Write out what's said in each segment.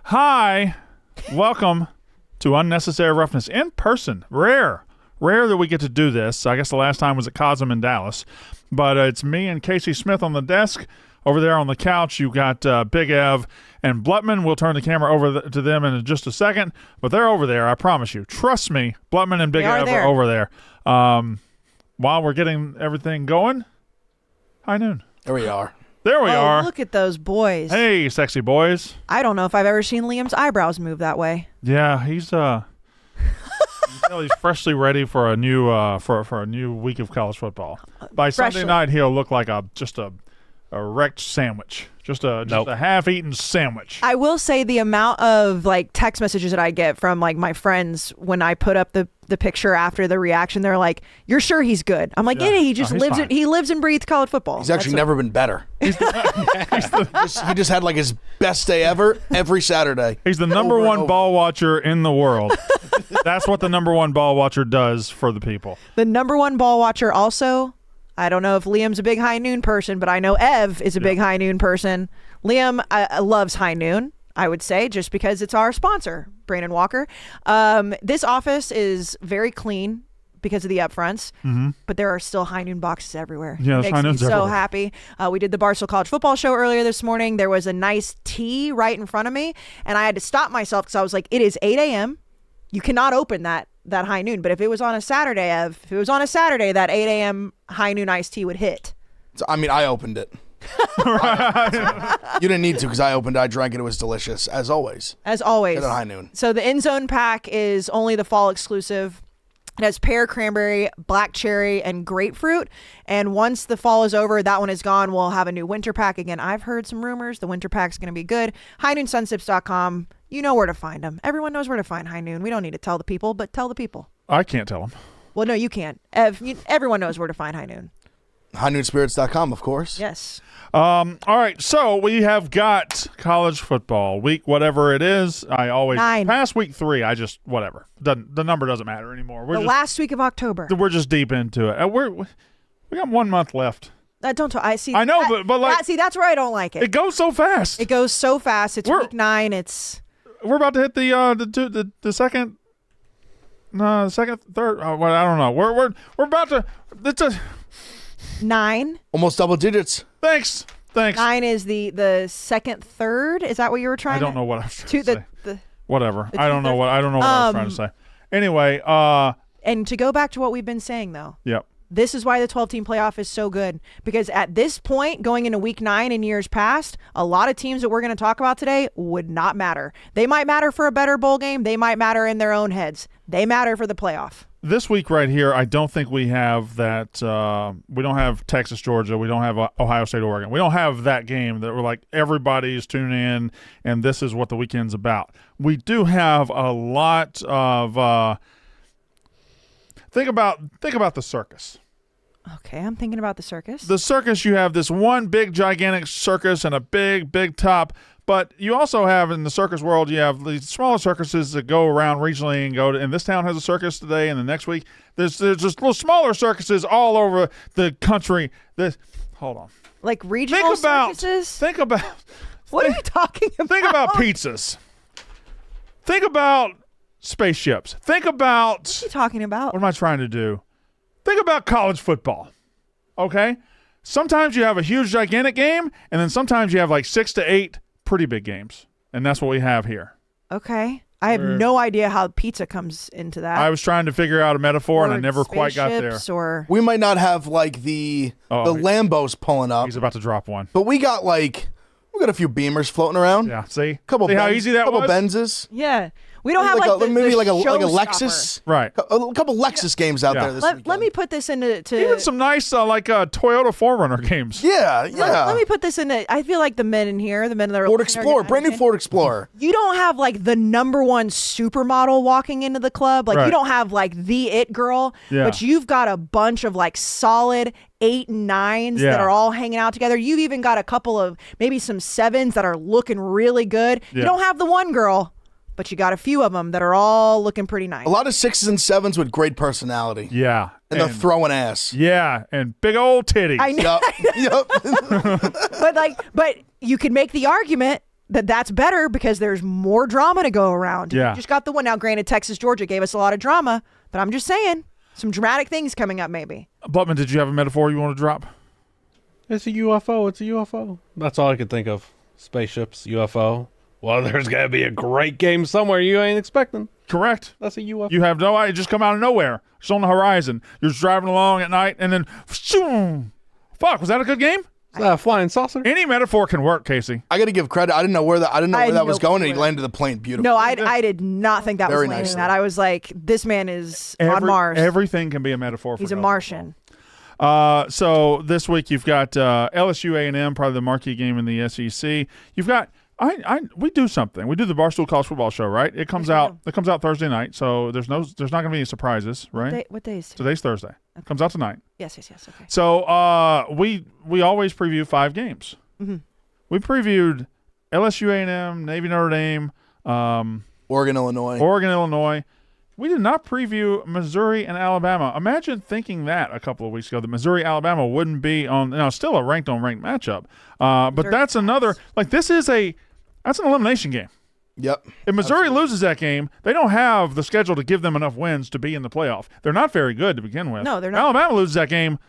Hi, welcome to Unnecessary Roughness in person. Rare that we get to do this. I guess the last time was at Cosm in Dallas. But it's me and Kayce Smith on the desk. Over there on the couch, you got Big Ev and Blutman. We'll turn the camera over to them in just a second. But they're over there, I promise you. Trust me, Blutman and Big Ev are over there. While we're getting everything going, high noon. There we are. There we are. Look at those boys. Hey, sexy boys. I don't know if I've ever seen Liam's eyebrows move that way. Yeah, he's he's freshly ready for a new for a new week of college football. By Sunday night, he'll look like just a wrecked sandwich, just a half-eaten sandwich. I will say the amount of like text messages that I get from like my friends when I put up the picture after the reaction, they're like, "You're sure he's good?" I'm like, "Yeah, he just lives it. He lives and breathes college football." He's actually never been better. He just had like his best day ever every Saturday. He's the number one ball watcher in the world. That's what the number one ball watcher does for the people. The number one ball watcher also. I don't know if Liam's a big high noon person, but I know Ev is a big high noon person. Liam loves high noon, I would say, just because it's our sponsor, Brandon Walker. This office is very clean because of the upfronts, but there are still high noon boxes everywhere. Yeah, it makes me so happy. We did the Barstool College Football Show earlier this morning. There was a nice tea right in front of me, and I had to stop myself because I was like, it is 8 a.m. You cannot open that high noon. But if it was on a Saturday, that 8 a.m. high noon iced tea would hit. I mean, I opened it. You didn't need to because I opened it. I drank it. It was delicious, as always. As always. At high noon. So the End Zone pack is only the fall exclusive. It has pear, cranberry, black cherry, and grapefruit. And once the fall is over, that one is gone. We'll have a new winter pack. Again, I've heard some rumors. The winter pack's going to be good. HighNoonSunsips.com. You know where to find them. Everyone knows where to find High Noon. We don't need to tell the people, but tell the people. I can't tell them. Well, no, you can't. Everyone knows where to find High Noon. HighNoonSpirits.com, of course. Yes. All right, so we have got college football week, whatever it is. I always 9. Past week 3. I just whatever. The number doesn't matter anymore. Last week of October. We're just deep into it. We got 1 month left. I see. I know, but like, that's where I don't like it. It goes so fast. It goes so fast. It's week 9. We're about to hit the second. No, second, third. I don't know. We're about to. It's a 9. Almost double digits. Thanks. 9 is the second third. Is that what you were trying? I don't know what I was trying to say. Whatever. I don't know what I was trying to say. Anyway. And to go back to what we've been saying though. Yep. This is why the 12-team playoff is so good. Because at this point, going into week 9 in years past, a lot of teams that we're going to talk about today would not matter. They might matter for a better bowl game. They might matter in their own heads. They matter for the playoff. This week right here, I don't think we have that. We don't have Texas, Georgia. We don't have Ohio State, Oregon. We don't have that game that we're like, everybody's tuning in, and this is what the weekend's about. We do have a lot of think about the circus. Okay, I'm thinking about the circus. The circus, you have this one big, gigantic circus and a big, big top. But you also have, in the circus world, you have these smaller circuses that go around regionally and this town has a circus today, and the next week there's just little smaller circuses all over the country. Hold on. Like regional circuses? Think about. What are you talking about? Think about pizzas. Think about spaceships. Think about. What are you talking about? What am I trying to do? Think about college football. Okay? Sometimes you have a huge, gigantic game, and then sometimes you have like 6 to 8 pretty big games, and that's what we have here. Okay. I have no idea how pizza comes into that. I was trying to figure out a metaphor, and I never quite got there. We might not have like the Lambos pulling up. He's about to drop one. But we got a few Beamers floating around. Yeah, see? See how easy that was? Couple Benzes. Yeah. We don't have like maybe the like a Lexus. Right. A couple Lexus games out there this weekend. Let me put this into even some nice Toyota 4Runner games. Yeah. Let me put this into. I feel like the men in here, the men that are Ford Explorer, brand new Ford Explorer. You don't have like the number one supermodel walking into the club. Like you don't have like the it girl, but you've got a bunch of like solid 8 and 9s that are all hanging out together. You've even got a couple of maybe some 7s that are looking really good. You don't have the one girl, but you got a few of them that are all looking pretty nice. A lot of 6s and 7s with great personality. Yeah. And they're throwing ass. Yeah, and big old titties. I know. Yep. But you could make the argument that's better because there's more drama to go around. Yeah. You just got the one. Now, granted, Texas, Georgia gave us a lot of drama, but I'm just saying some dramatic things coming up maybe. Blutman, did you have a metaphor you want to drop? It's a UFO. It's a UFO. That's all I could think of. Spaceships, UFO. Well, there's got to be a great game somewhere you ain't expecting. Correct. That's a UFO. You have no idea. Just come out of nowhere. Just on the horizon. You're just driving along at night, and then, fuck, was that a good game? Flying saucer. Any metaphor can work, Casey. I got to give credit. I didn't know where that was going, and he landed the plane beautiful. No, I did not think that Very was landing nicely. that. I was like, this man is on Mars. Everything can be a metaphor for He's a golf. Martian. So this week you've got LSU A&M, probably the marquee game in the SEC. You've got we do something. We do the Barstool College Football Show, right? It comes out Thursday night, so there's not going to be any surprises, right? What day is Today's Thursday. It comes out tonight. Yes. Okay. So we always preview 5 games. Mm-hmm. We previewed LSU A&M, Navy Notre Dame, Oregon, Illinois. We did not preview Missouri and Alabama. Imagine thinking that a couple of weeks ago, that Missouri Alabama wouldn't be on. Now, still a ranked on ranked matchup, but that's another. Like that's an elimination game. Yep. If Missouri loses that game, they don't have the schedule to give them enough wins to be in the playoff. They're not very good to begin with. No, they're not. Alabama loses that game.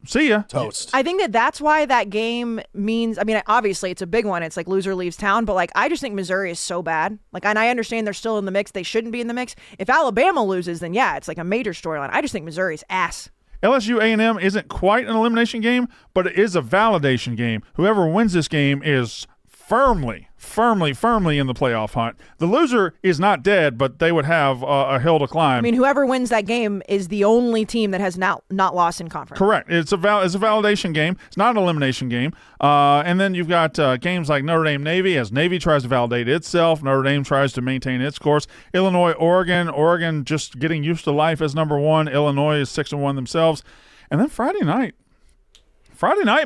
See ya. Toast. I think that's why that game means, I mean, obviously it's a big one. It's like loser leaves town, but like I just think Missouri is so bad. Like, and I understand they're still in the mix. They shouldn't be in the mix. If Alabama loses, then yeah, it's like a major storyline. I just think Missouri's ass. LSU A&M isn't quite an elimination game, but it is a validation game. Whoever wins this game is firmly in the playoff hunt. The loser is not dead, but they would have a hill to climb. I mean, whoever wins that game is the only team that has not lost in conference. Correct. It's a validation game. It's not an elimination game. And then you've got games like Notre Dame Navy, as Navy tries to validate itself. Notre Dame tries to maintain its course. Illinois Oregon. Oregon just getting used to life as number 1. Illinois is 6-1 themselves. And then Friday night,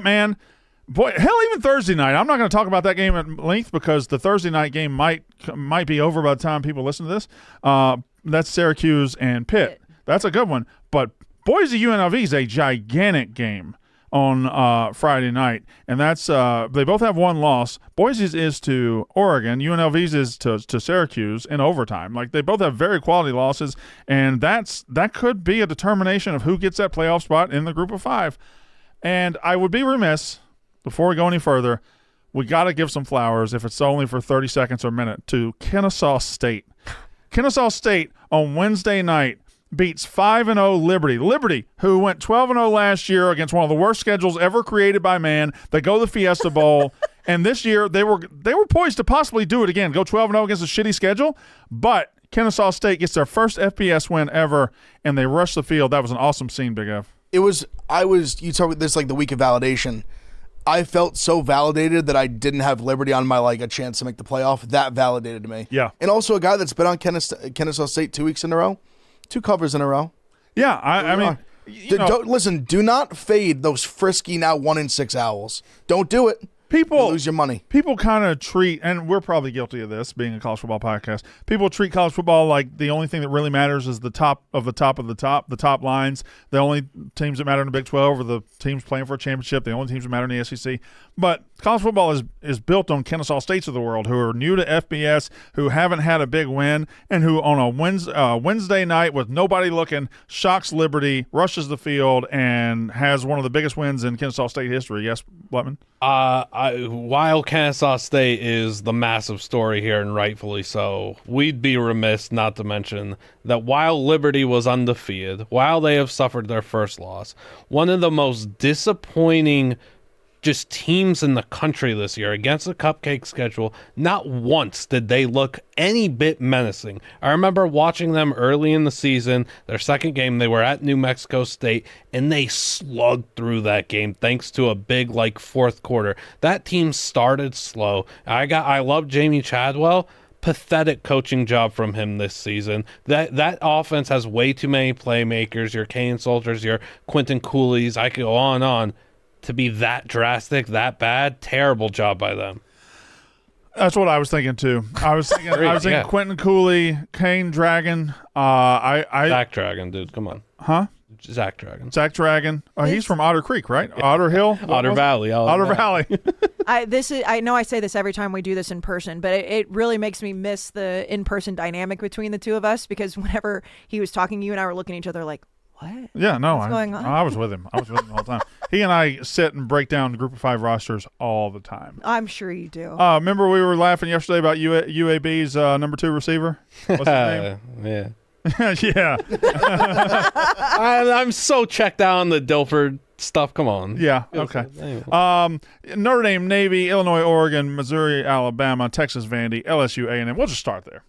man. Boy, hell, even Thursday night. I'm not going to talk about that game at length because the Thursday night game might be over by the time people listen to this. That's Syracuse and Pitt. That's a good one. But Boise UNLV is a gigantic game on Friday night, and that's they both have one loss. Boise's is to Oregon. UNLV's is to Syracuse in overtime. Like, they both have very quality losses, and that could be a determination of who gets that playoff spot in the group of 5. And I would be remiss, before we go any further, we got to give some flowers, if it's only for 30 seconds or a minute, to Kennesaw State. Kennesaw State on Wednesday night beats 5-0 Liberty. Liberty, who went 12-0 last year against one of the worst schedules ever created by man. They go to the Fiesta Bowl, and this year they were poised to possibly do it again, go 12-0 against a shitty schedule, but Kennesaw State gets their first FBS win ever, and they rush the field. That was an awesome scene, Big F. You talk about this like the week of validation. I felt so validated that I didn't have Liberty on my a chance to make the playoff. That validated me. Yeah. And also a guy that's been on Kennesaw State 2 weeks in a row, 2 covers in a row. Yeah, I mean, listen. Do not fade those frisky now 1-6 Owls. Don't do it. People lose your money. People kind of treat, and we're probably guilty of this, being a college football podcast. People treat college football like the only thing that really matters is the top of the top of the top, the top lines. The only teams that matter in the Big 12 are the teams playing for a championship. The only teams that matter in the SEC. But college football is built on Kennesaw States of the world, who are new to FBS, who haven't had a big win, and who on a Wednesday night with nobody looking shocks Liberty, rushes the field, and has one of the biggest wins in Kennesaw State history. Yes, Blutman? While Kennesaw State is the massive story here, and rightfully so, we'd be remiss not to mention that while Liberty was undefeated, while they have suffered their first loss, one of the most disappointing just teams in the country this year against the cupcake schedule, not once did they look any bit menacing. I remember watching them early in the season, their second game, they were at New Mexico State, and they slugged through that game thanks to a big fourth quarter. That team started slow. I love Jamie Chadwell. Pathetic coaching job from him this season. That offense has way too many playmakers, your Kane Soldiers, your Quentin Coolies, I could go on. To be that drastic, that bad, terrible job by them. That's what I was thinking too. I was thinking Quentin Cooley, Kane Dragon. Jack Dragon, dude, come on. Huh? Zach Dragon. Zach Dragon. He's from Otter Creek, right? Otter Hill? Otter Valley. Otter Valley. I know I say this every time we do this in person, but it really makes me miss the in-person dynamic between the two of us, because whenever he was talking, you and I were looking at each other like, what? Yeah, no. What's going on? I was with him. The whole time. He and I sit and break down Group of 5 rosters all the time. I'm sure you do. Remember we were laughing yesterday about UAB's number 2 receiver? What's his name? Yeah. Yeah. I'm so checked out on the Dilford stuff. Come on. Yeah. Okay. Notre Dame, Navy, Illinois, Oregon, Missouri, Alabama, Texas, Vandy, LSU, A&M. We'll just start there.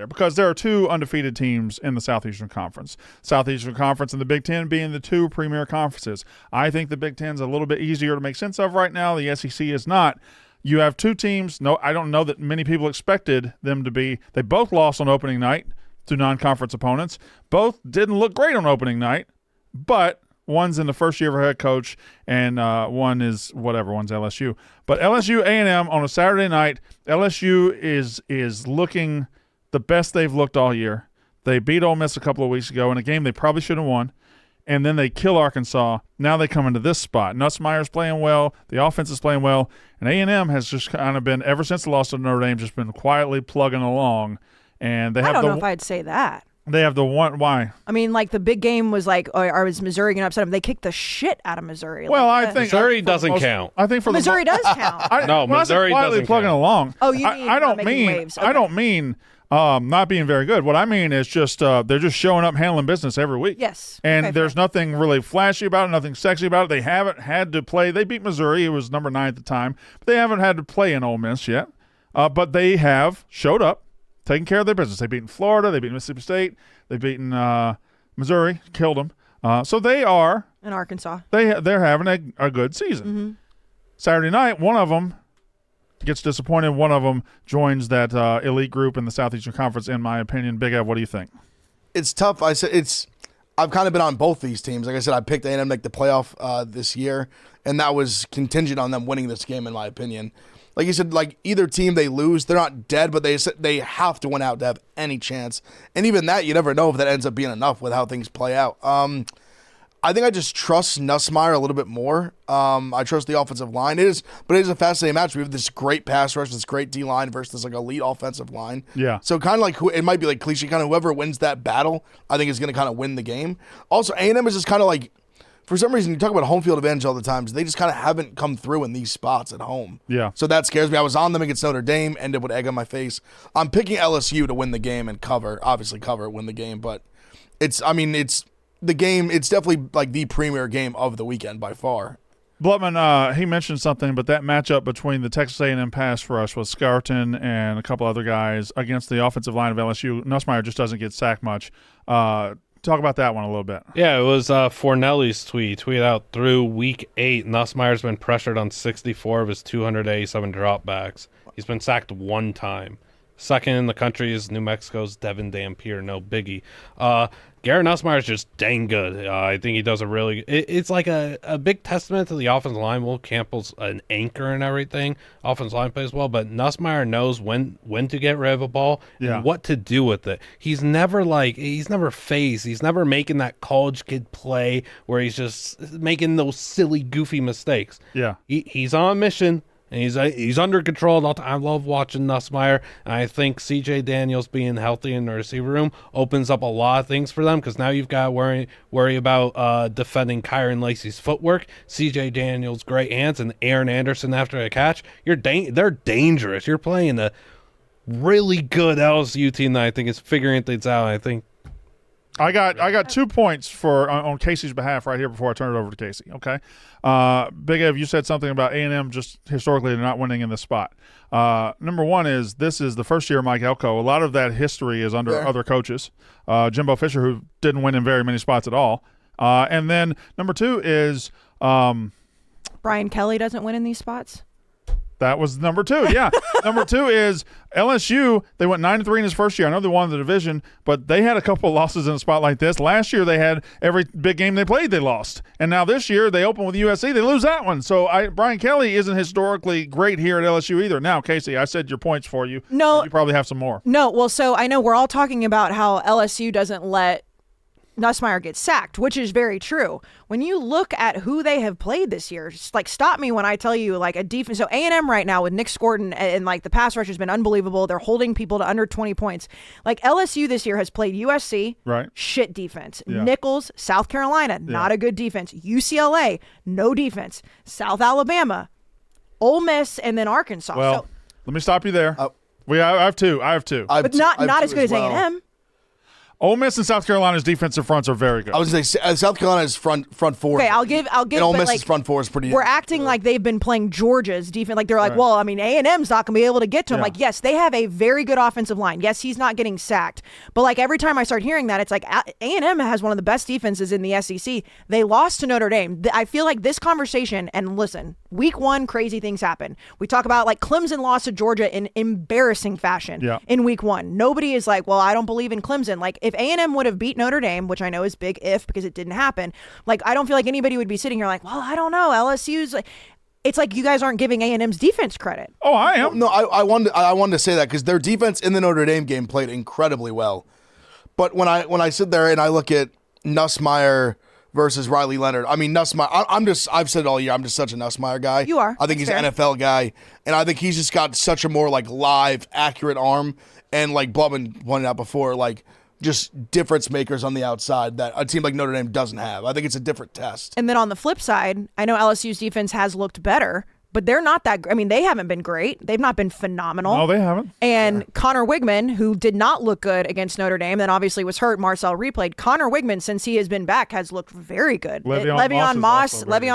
Because there are 2 undefeated teams in the Southeastern Conference. Southeastern Conference and the Big Ten being the 2 premier conferences. I think the Big Ten's a little bit easier to make sense of right now. The SEC is not. You have 2 teams. No, I don't know that many people expected them to be. They both lost on opening night to non-conference opponents. Both didn't look great on opening night, but one's in the first year of a head coach, and one is whatever. One's LSU. But LSU A&M on a Saturday night, LSU is looking the best they've looked all year. They beat Ole Miss a couple of weeks ago in a game they probably should have won, and then they kill Arkansas. Now they come into this spot. Nussmeier's playing well. The offense is playing well. And A&M has just kind of been, ever since the loss to Notre Dame, just been quietly plugging along. And they have I don't know if I'd say that. They have the one. Why? I mean, like, the big game was like, or was Missouri going to upset them? They kicked the shit out of Missouri. Well, like, I think Missouri doesn't count. I think for Missouri does count. Missouri doesn't plugging count. along. Oh, you mean I don't making mean waves. Okay. I don't mean not being very good. What I mean is just they're just showing up, handling business every week. Yes. And Okay, there's fair. nothing really flashy about it, nothing sexy about it. They haven't had to play. They beat Missouri. It was number 9 at the time. But they haven't had to play in Ole Miss yet. But they have showed up, taking care of their business. They've beaten Florida. They've beaten Mississippi State. They've beaten Missouri, killed them. So they are In Arkansas. they're having a good season. Mm-hmm. Saturday night, one of them gets disappointed. One of them joins that elite group in the Southeastern Conference, in my opinion. Big Ev, what do you think? It's tough. I've kind of been on both these teams. Like I said, I picked A&M to make the playoff this year, and that was contingent on them winning this game, in my opinion. Like you said, like either team they lose, they're not dead, but they have to win out to have any chance. And even that, you never know if that ends up being enough with how things play out. I think I just trust Nussmeier a little bit more. I trust the offensive line. It is a fascinating match. We have this great pass rush, this great D line versus this like elite offensive line. Yeah. So kind of like it might be like cliche, kind of whoever wins that battle, I think is going to kind of win the game. Also, A&M is just kind of like, for some reason, you talk about home field advantage all the time. They just kind of haven't come through in these spots at home. Yeah. So that scares me. I was on them against Notre Dame, ended with egg on my face. I'm picking LSU to win the game and win the game. But it's the game. It's definitely like the premier game of the weekend by far. Blutman, he mentioned something, but that matchup between the Texas A&M pass rush with Scarton and a couple other guys against the offensive line of LSU, Nussmeier just doesn't get sacked much. Talk about that one a little bit. Yeah, it was Fornelli's tweet out through week 8. Nussmeier's been pressured on 64 of his 287 dropbacks. He's been sacked 1 time. Second in the country is New Mexico's Devin Dampier, no biggie. Garrett Nussmeier is just dang good. I think he does a really it's like a big testament to the offensive line. Will Campbell's an anchor and everything. Offensive line plays well, but Nussmeier knows when to get rid of a ball and what to do with it. He's never phased. He's never making that college kid play where he's just making those silly, goofy mistakes. Yeah. He's on a mission. And he's under control. I love watching Nussmeier, and I think C.J. Daniels being healthy in the receiver room opens up a lot of things for them, because now you've got to worry about defending Kyron Lacey's footwork, C.J. Daniels' great hands, and Aaron Anderson after a catch. They're dangerous. You're playing a really good LSU team that I think is figuring things out. I think I got 2 points on Casey's behalf right here before I turn it over to Casey. Okay, Big Ev, you said something about A&M just historically not winning in this spot. Number one is this is the first year of Mike Elko. A lot of that history is under other coaches. Jimbo Fisher, who didn't win in very many spots at all. And then number 2 is Brian Kelly doesn't win in these spots. That was number 2, yeah. Number 2 is LSU. They went 9-3 in his first year. I know they won the division, but they had a couple of losses in a spot like this. Last year, they had every big game they played, they lost. And now this year, they open with USC, they lose that one. So Brian Kelly isn't historically great here at LSU either. Now, Kayce, I said your points for you. No. You probably have some more. No, well, so I know we're all talking about how LSU doesn't let Nussmeier gets sacked, which is very true. When you look at who they have played this year, just like stop me when I tell you like a defense. So A&M right now with Nick Scorton and like the pass rush has been unbelievable. They're holding people to under 20 points. Like LSU this year has played USC, right? Shit defense. Yeah. Nichols, South Carolina, not a good defense. UCLA, no defense. South Alabama, Ole Miss, and then Arkansas. Well, so, let me stop you there. I have two. but not as good as A&M. Ole Miss and South Carolina's defensive fronts are very good. I was going to say South Carolina's front four. Okay, I'll give. And Ole Miss's front four is pretty. We're acting like they've been playing Georgia's defense. Like they're like, well, I mean, A&M's not going to be able to get to him. Yeah. Like, yes, they have a very good offensive line. Yes, he's not getting sacked. But like every time I start hearing that, it's like A&M has one of the best defenses in the SEC. They lost to Notre Dame. I feel like this conversation. And listen, week 1, crazy things happen. We talk about like Clemson lost to Georgia in embarrassing fashion in week 1. Nobody is like, well, I don't believe in Clemson. Like if A&M would have beat Notre Dame, which I know is big if because it didn't happen. Like I don't feel like anybody would be sitting here like, well, I don't know. LSU's like, it's like you guys aren't giving A&M's defense credit. Oh, I am. No, I wanted to say that because their defense in the Notre Dame game played incredibly well. But when I sit there and I look at Nussmeier versus Riley Leonard, I mean Nussmeier. I've said it all year. I'm just such a Nussmeier guy. You are. I think he's fair. an NFL guy, and I think he's just got such a more like live, accurate arm, and like Blubman pointed out before, like. Just difference makers on the outside that a team like Notre Dame doesn't have. I think it's a different test. And then on the flip side, I know LSU's defense has looked better, but they're not that. I mean, they haven't been great. They've not been phenomenal. No, they haven't. And Connor Wigman, who did not look good against Notre Dame, then obviously was hurt. Marcel replayed. Connor Wigman, since he has been back, has looked very good. Le'Veon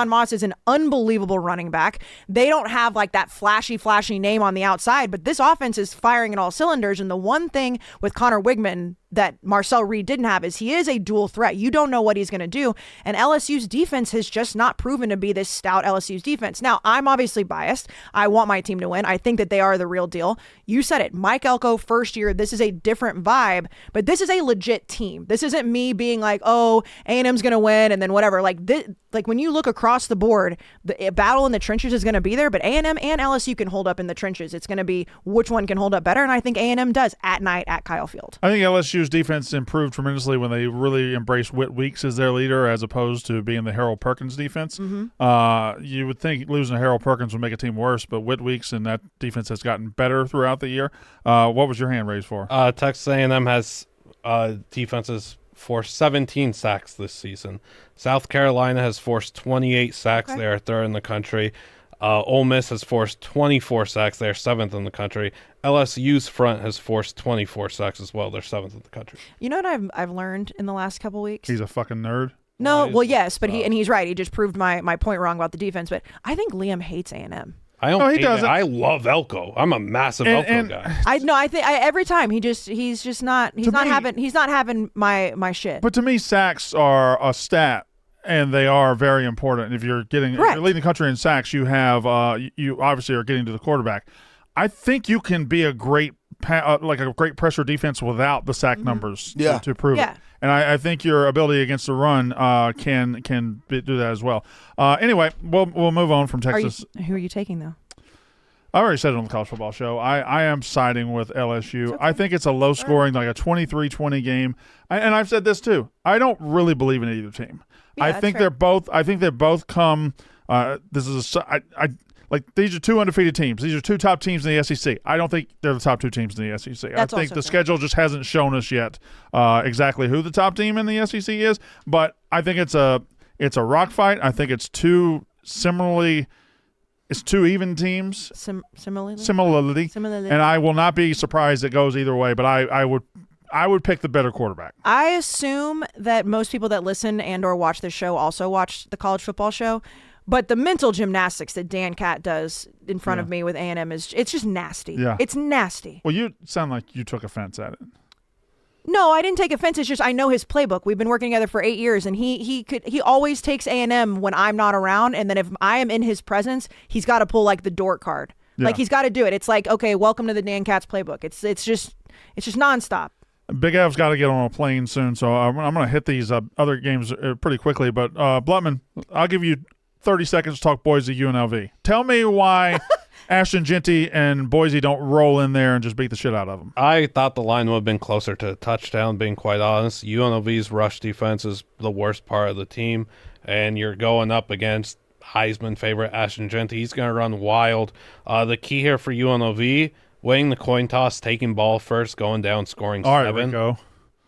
Moss is an unbelievable running back. They don't have like that flashy name on the outside, but this offense is firing in all cylinders. And the one thing with Connor Wigman that Marcel Reed didn't have is he is a dual threat. You don't know what he's going to do. And LSU's defense has just not proven to be this stout LSU's defense. Now, I'm obviously biased. I want my team to win. I think that they are the real deal. You said it. Mike Elko, first year, this is a different vibe, but this is a legit team. This isn't me being like, oh, A&M's going to win and then whatever. Like when you look across the board, the battle in the trenches is going to be there, but A&M and LSU can hold up in the trenches. It's going to be which one can hold up better, and I think A&M does at night at Kyle Field. I think LSU's defense improved tremendously when they really embraced Whit Weeks as their leader as opposed to being the Harold Perkins defense. Mm-hmm. You would think losing to Harold Perkins would make a team worse, but Whit Weeks and that defense has gotten better throughout the year. What was your hand raised for? Texas A&M has defenses forced 17 sacks this season. South Carolina has forced 28 sacks. Okay. They are third in the country. Ole Miss has forced 24 sacks. They're seventh in the country. LSU's front has forced 24 sacks as well. They're seventh in the country. You know what I've learned in the last couple weeks? He's a fucking nerd. No, well, yes, but he's right. He just proved my point wrong about the defense. But I think Liam hates A&M. I don't. He doesn't. I love Elko. I'm a massive Elko guy. I think every time he's not having my shit. But to me, sacks are a stat, and they are very important. If you're leading the country in sacks, you have you obviously are getting to the quarterback. I think you can be a great great pressure defense without the sack numbers to prove it. And I think your ability against the run can do that as well. Anyway, we'll move on from Texas. Who are you taking, though? I already said it on the college football show. I am siding with LSU. Okay. I think it's a low-scoring, like a 23-20 game. And I've said this too. I don't really believe in either team. Yeah, I think they're both. I think they both come. These are two undefeated teams. These are two top teams in the SEC. I don't think they're the top two teams in the SEC. I think the schedule just hasn't shown us yet exactly who the top team in the SEC is. But I think it's a rock fight. I think it's two even teams. Similarly. And I will not be surprised it goes either way. But I would pick the better quarterback. I assume that most people that listen and or watch this show also watch the college football show. But the mental gymnastics that Dan Cat does in front of me with A&M it's just nasty. Yeah. It's nasty. Well, you sound like you took offense at it. No, I didn't take offense. It's just I know his playbook. We've been working together for 8 years, and he always takes A&M when I'm not around, and then if I am in his presence, he's got to pull like the dork card. Yeah. Like he's got to do it. It's like, okay, welcome to the Dan Cat's playbook. It's just nonstop. Big Ev's got to get on a plane soon, so I'm going to hit these other games pretty quickly. But Blutman, I'll give you 30 seconds to talk Boise UNLV. Tell me why Ashton Genty and Boise don't roll in there and just beat the shit out of them. I thought the line would have been closer to a touchdown, being quite honest. UNLV's rush defense is the worst part of the team, and you're going up against Heisman favorite Ashton Genty. He's going to run wild. The key here for UNLV, winning the coin toss, taking ball first, going down, scoring 7. All right, Rico.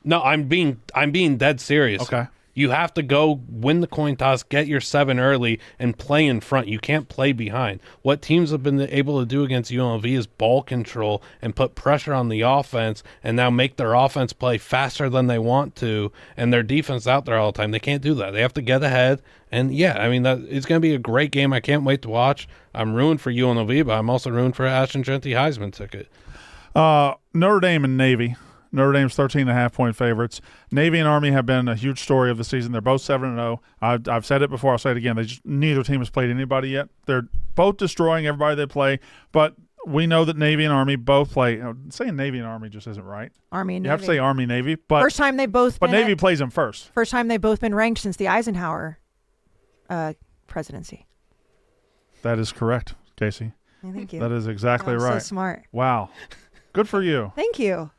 No, I'm being dead serious. Okay. You have to go win the coin toss, get your 7 early, and play in front. You can't play behind. What teams have been able to do against UNLV is ball control and put pressure on the offense and now make their offense play faster than they want to, and their defense out there all the time. They can't do that. They have to get ahead. And, yeah, I mean, it's going to be a great game. I can't wait to watch. I'm rooting for UNLV, but I'm also rooting for Ashton Genty Heisman ticket. Notre Dame and Navy. Notre Dame's 13.5-point favorites. Navy and Army have been a huge story of the season. They're both 7-0. I've said it before. I'll say it again. Neither team has played anybody yet. They're both destroying everybody they play. But we know that Navy and Army both play. Saying Navy and Army just isn't right. Army and You Navy. have to say Army Navy. But first time they both. But Navy plays them first. First time they've both been ranked since the Eisenhower presidency. That is correct, Kayce. Thank you. That is exactly right. So smart. Wow. Good for you. Thank you.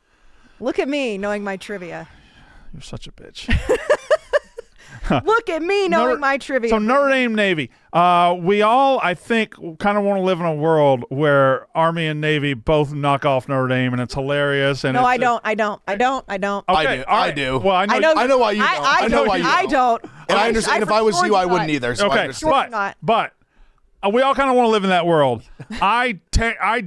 Look at me knowing my trivia. You're such a bitch. Look at me knowing my trivia. So Notre Dame, Navy. We all, I think, kind of want to live in a world where Army and Navy both knock off Notre Dame, and it's hilarious. And no, it's, I don't. I don't. Okay, I do. Well, I know why you don't. I know why you don't. I don't. And I understand. If I was you, I wouldn't either. So okay, not. but we all kind of want to live in that world. I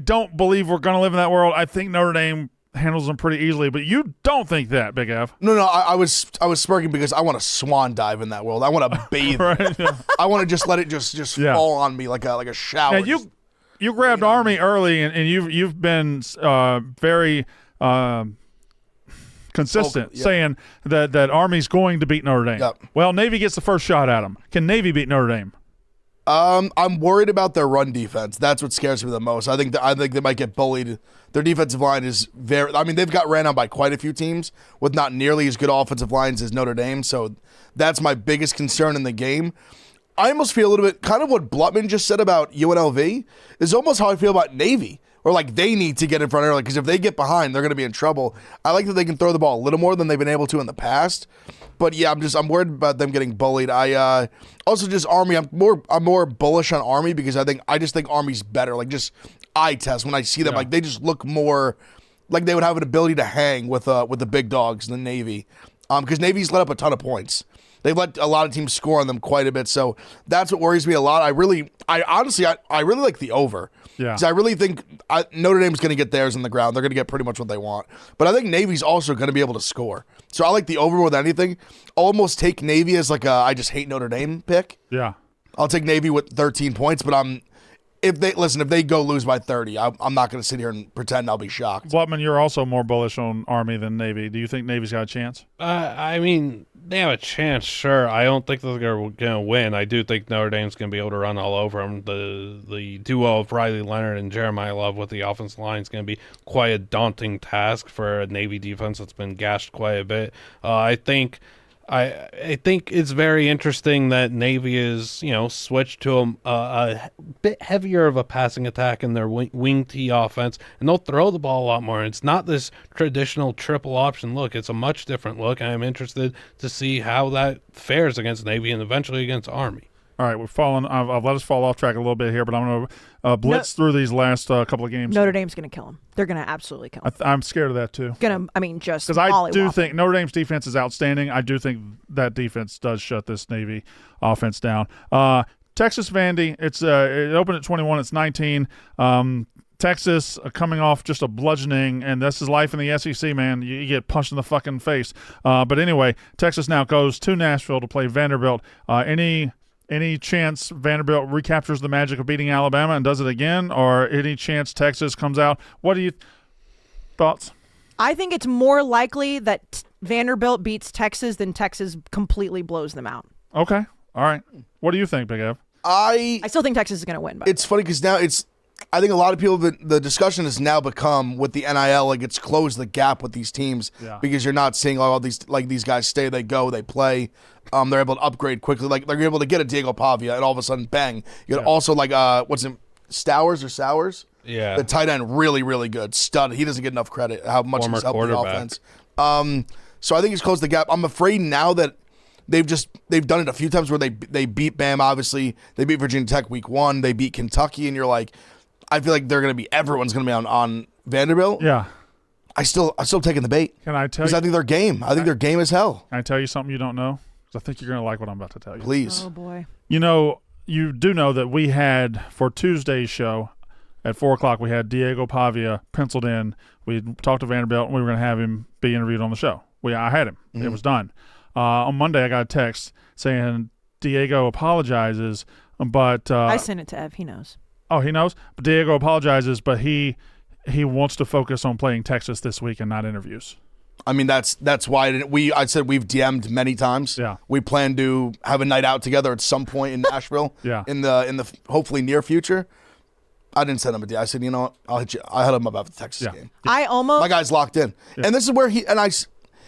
don't believe we're going to live in that world. I think Notre Dame handles them pretty easily, but you don't think that, Big F. No, I was smirking because I want to swan dive in that world. I want to bathe. Right, yeah. I want to just let it just fall on me like a shower. Now, you grabbed Army early, and you've been very consistent saying that Army's going to beat Notre Dame. Yep. Well, Navy gets the first shot at them. Can Navy beat Notre Dame? I'm worried about their run defense. That's what scares me the most. I think they might get bullied. Their defensive line is very. I mean, they've got ran on by quite a few teams with not nearly as good offensive lines as Notre Dame. So that's my biggest concern in the game. I almost feel a little bit kind of what Blutman just said about UNLV is almost how I feel about Navy. Or like they need to get in front early because if they get behind, they're going to be in trouble. I like that they can throw the ball a little more than they've been able to in the past. But yeah, I'm worried about them getting bullied. I also just Army. I'm more bullish on Army because I just think Army's better. Like just eye test when I see them, like they just look more like they would have an ability to hang with the big dogs in the Navy. Because Navy's let up a ton of points. They've let a lot of teams score on them quite a bit, so that's what worries me a lot. I honestly like the over. Yeah. Because I really think Notre Dame's going to get theirs on the ground. They're going to get pretty much what they want. But I think Navy's also going to be able to score. So I like the over more than anything. I'll almost take Navy as like a I just hate Notre Dame pick. Yeah. I'll take Navy with 13 points, but if they go lose by 30, I'm not going to sit here and pretend I'll be shocked. Blutman, you're also more bullish on Army than Navy. Do you think Navy's got a chance? I mean, they have a chance, sure. I don't think they're going to win. I do think Notre Dame's going to be able to run all over them. The duo of Riley Leonard and Jeremiah Love with the offensive line is going to be quite a daunting task for a Navy defense that's been gashed quite a bit. I think it's very interesting that Navy is, switched to a bit heavier of a passing attack in their wing T offense, and they'll throw the ball a lot more. It's not this traditional triple option look. It's a much different look, and I'm interested to see how that fares against Navy and eventually against Army. All right, we've fallen. I've let us fall off track a little bit here, but I'm going to blitz through these last couple of games. Notre Dame's going to kill them. They're going to absolutely kill them. I'm scared of that too. Just because I do think Notre Dame's defense is outstanding. I do think that defense does shut this Navy offense down. Texas Vandy, it opened at 21. It's 19. Texas coming off just a bludgeoning, and this is life in the SEC, man. You get punched in the fucking face. But anyway, Texas now goes to Nashville to play Vanderbilt. Any chance Vanderbilt recaptures the magic of beating Alabama and does it again, or any chance Texas comes out? What are you thoughts? I think it's more likely that Vanderbilt beats Texas than Texas completely blows them out. Okay. All right. What do you think, Big Ev? I still think Texas is going to win. It's funny because now I think a lot of people, the discussion has now become with the NIL, like it's closed the gap with these teams because you're not seeing all these guys stay, they go, they play. They're able to upgrade quickly. Like they're able to get a Diego Pavia, and all of a sudden, bang! You also Sowers. Yeah. The tight end, really, really good. Stud. He doesn't get enough credit, how much he's helped the offense. So I think he's closed the gap. I'm afraid now that they've done it a few times where they beat Bama, obviously. They beat Virginia Tech week 1. They beat Kentucky, and you're like, I feel like everyone's going to be on Vanderbilt. Yeah. I'm still taking the bait. Can I tell you? Because I think they're game. I think they're game as hell. Can I tell you something you don't know? Because I think you're going to like what I'm about to tell you. Please. Oh, boy. You do know that we had, for Tuesday's show, at 4 o'clock, we had Diego Pavia penciled in. We talked to Vanderbilt, and we were going to have him be interviewed on the show. I had him. Mm-hmm. It was done. On Monday, I got a text saying Diego apologizes, but I sent it to Ev. He knows. Oh, he knows? But Diego apologizes, but he wants to focus on playing Texas this week and not interviews. I mean, that's why I said we've DM'd many times. Yeah. We plan to have a night out together at some point in Nashville. Yeah. In the hopefully near future. I didn't send him a DM. I said, you know what? I'll hit you. I hit him about the Texas game. Yeah. My guy's locked in. Yeah. And this is where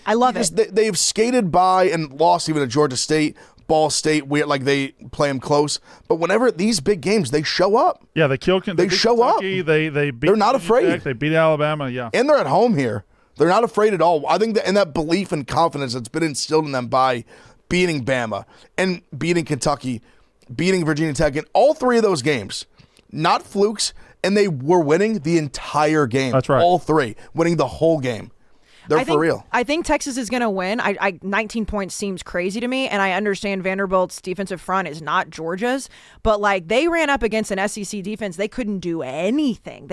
I love it. They've skated by and lost even to Georgia State, Ball State. They play them close. But whenever these big games, they show up. Yeah, they kill. They show Kentucky, up. They beat. They're not afraid. Tech, they beat Alabama. Yeah, and they're at home here. They're not afraid at all. I think that belief and confidence that's been instilled in them by beating Bama and beating Kentucky, beating Virginia Tech in all 3 of those games, not flukes, and they were winning the entire game. That's right. All 3, winning the whole game. They're for real. I think Texas is going to win. 19 points seems crazy to me, and I understand Vanderbilt's defensive front is not Georgia's, but they ran up against an SEC defense. They couldn't do anything.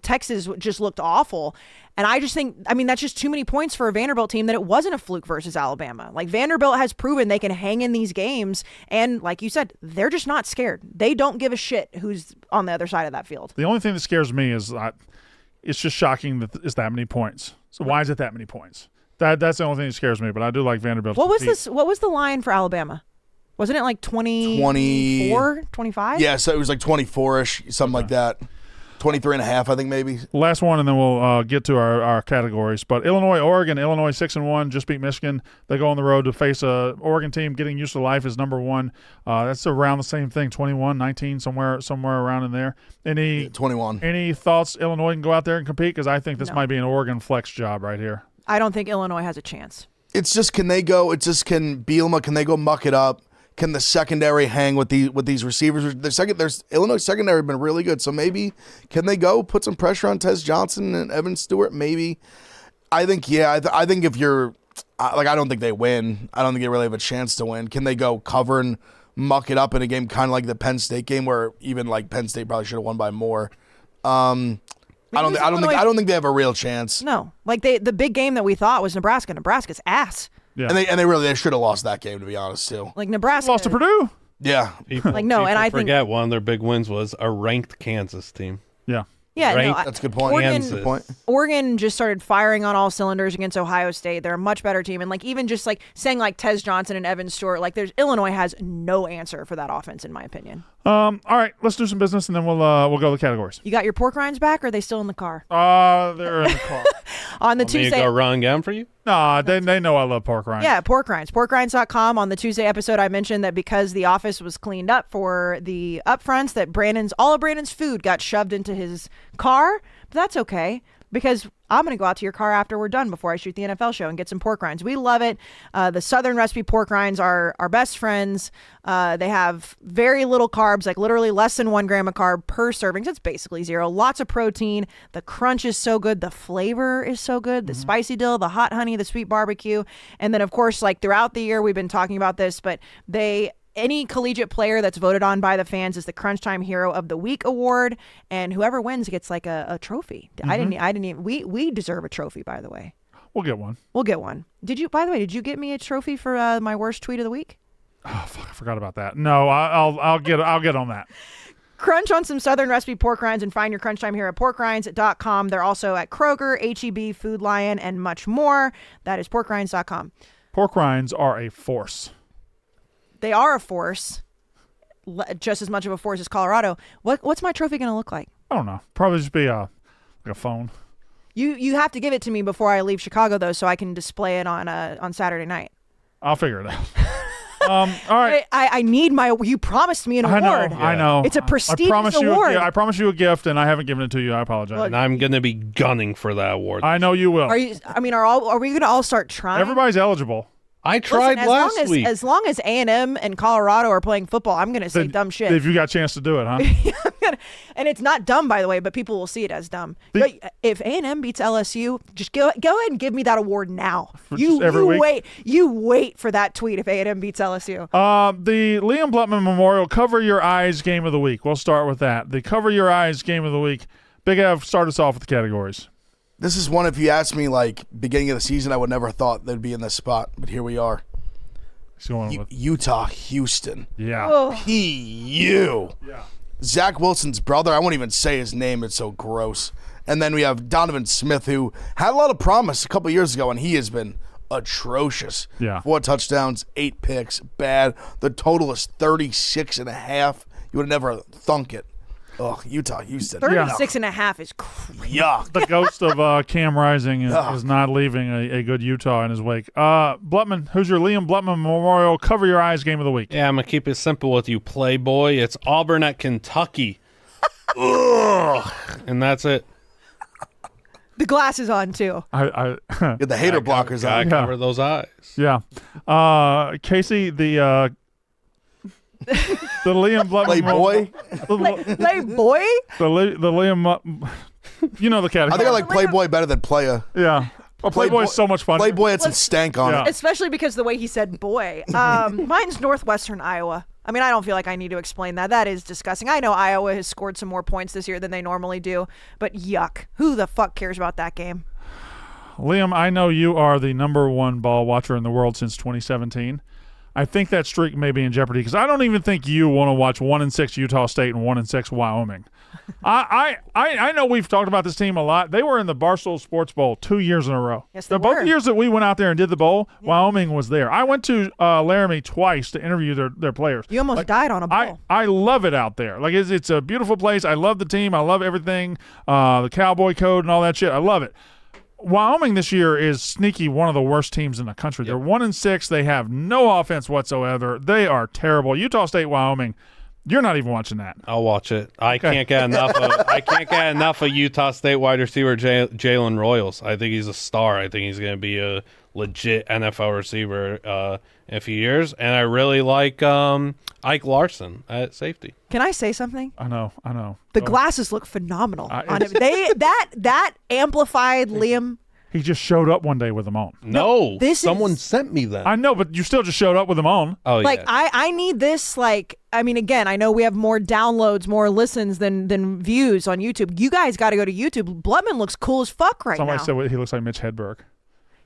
Texas just looked awful, and I just think, that's just too many points for a Vanderbilt team that it wasn't a fluke versus Alabama. Vanderbilt has proven they can hang in these games, and like you said, they're just not scared. They don't give a shit who's on the other side of that field. The only thing that scares me is it's just shocking that it's that many points. So why is it that many points? That's the only thing that scares me, but I do like Vanderbilt. What was the line for Alabama? Wasn't it 24, 25? Yeah, so it was 24-ish, something like that. 23 and a half, I think, maybe. Last one, and then we'll get to our categories. But Illinois, Oregon, Illinois 6-1, just beat Michigan. They go on the road to face a Oregon team getting used to life as number 1. That's around the same thing, 21, 19, somewhere around in there. 21. Any thoughts Illinois can go out there and compete? Because I think this might be an Oregon flex job right here. I don't think Illinois has a chance. It's just, can Bielema, can they go muck it up? Can the secondary hang with these receivers? There's Illinois secondary been really good, so maybe can they go put some pressure on Tez Johnson and Evan Stewart? Maybe. I think I think if you're I don't think they win. I don't think they really have a chance to win. Can they go cover and muck it up in a game kind of like the Penn State game where even Penn State probably should have won by more? I don't think they have a real chance. No, the big game that we thought was Nebraska. Nebraska's ass. Yeah. And they should have lost that game, to be honest, too. Nebraska lost to Purdue. Yeah. People and I forget one of their big wins was a ranked Kansas team. Yeah. Yeah, that's a good point. Oregon just started firing on all cylinders against Ohio State. They're a much better team, and even just saying Tez Johnson and Evan Stewart, Illinois has no answer for that offense, in my opinion. All right, let's do some business, and then we'll go to the categories. You got your pork rinds back, or are they still in the car? They're in the car. On the Tuesday, go run again for you? Nah, they know I love pork rinds. Yeah, pork rinds. Porkrinds.com. On the Tuesday episode, I mentioned that because the office was cleaned up for the upfronts, that all of Brandon's food got shoved into his car. But that's okay, because I'm going to go out to your car after we're done before I shoot the NFL show and get some pork rinds. We love it. The Southern recipe pork rinds are our best friends. They have very little carbs, literally less than 1 gram of carb per serving. So it's basically 0. Lots of protein. The crunch is so good. The flavor is so good. The spicy dill, the hot honey, the sweet barbecue. And then, of course, throughout the year, we've been talking about this, but any collegiate player that's voted on by the fans is the Crunch Time Hero of the Week award, and whoever wins gets a trophy. I didn't even. We deserve a trophy, by the way. We'll get one. Did you get me a trophy for my worst tweet of the week? Oh fuck, I forgot about that. No, I'll get on that. Crunch on some Southern recipe pork rinds and find your Crunch Time Hero at porkrinds.com. They're also at Kroger, HEB, Food Lion, and much more. That is porkrinds.com. Pork rinds are a force. They are a force, just as much of a force as Colorado. What's my trophy going to look like? I don't know. Probably just be a phone. You have to give it to me before I leave Chicago, though, so I can display it on Saturday night. I'll figure it out. All right. I need you promised me an award. I know. It's a prestigious award. I promise you a gift, and I haven't given it to you. I apologize. And I'm going to be gunning for that award. I know you will. Are we going to all start trying? Everybody's eligible. I tried last week. As long as A&M and Colorado are playing football, I'm going to say dumb shit. If you got a chance to do it, huh? And it's not dumb, by the way, but people will see it as dumb. If A&M beats LSU, just go ahead and give me that award now. You wait for that tweet if A&M beats LSU. The Liam Blutman Memorial Cover Your Eyes Game of the Week. We'll start with that. The Cover Your Eyes Game of the Week. Big Ev, start us off with the categories. This is one, if you asked me, like, beginning of the season, I would never have thought they'd be in this spot. But here we are. Utah, Houston. Yeah. Oh. PU. Yeah. Zach Wilson's brother. I won't even say his name. It's so gross. And then we have Donovan Smith, who had a lot of promise a couple years ago, and he has been atrocious. Yeah. 4 touchdowns, 8 picks. Bad. The total is 36.5. You would have never thunk it. Oh, Utah, Houston. 36.5 is crazy. Yuck. The ghost of Cam Rising is not leaving a good Utah in his wake. Blutman, who's your Liam Blutman Memorial Cover Your Eyes Game of the Week? Yeah, I'm going to keep it simple with you, Playboy. It's Auburn at Kentucky. Ugh. And that's it. The glasses on, too. Get the hater blockers on. Cover those eyes. Yeah. Kayce, the Liam Blutman Playboy? Playboy? The Liam, you know the category. I think I like Playboy better than Playa. Yeah. Well, Playboy is so much fun. Playboy had some stank on it. Especially because the way he said boy. Mine's Northwestern Iowa. I mean, I don't feel like I need to explain that. That is disgusting. I know Iowa has scored some more points this year than they normally do, but yuck. Who the fuck cares about that game? Liam, I know you are the number one ball watcher in the world since 2017. I think that streak may be in jeopardy because I don't even think you want to watch 1-6 Utah State and 1-6 Wyoming. I know we've talked about this team a lot. They were in the Barstool Sports Bowl 2 years in a row. Yes, they were. Both years that we went out there and did the bowl, Wyoming was there. I went to Laramie twice to interview their players. You almost died on a bowl. I love it out there. Like it's a beautiful place. I love the team. I love everything, the cowboy code and all that shit. I love it. Wyoming this year is sneaky one of the worst teams in the country. They're 1-6. They have no offense whatsoever. They are terrible. Utah State, Wyoming. You're not even watching that. I'll watch it. I can't get enough of Utah State wide receiver Jalen Royals. I think he's a star. I think he's going to be a legit NFL receiver in a few years. And I really like Ike Larson at safety. Can I say something? I know. The glasses look phenomenal on him. That amplified Liam. He just showed up one day with them on. No, someone sent me that. I know, but you still just showed up with them on. Oh, like, yeah. I need this, like, I mean, again, I know we have more downloads, more listens than views on YouTube. You guys got to go to YouTube. Blutman looks cool as fuck now. Somebody said he looks like Mitch Hedberg.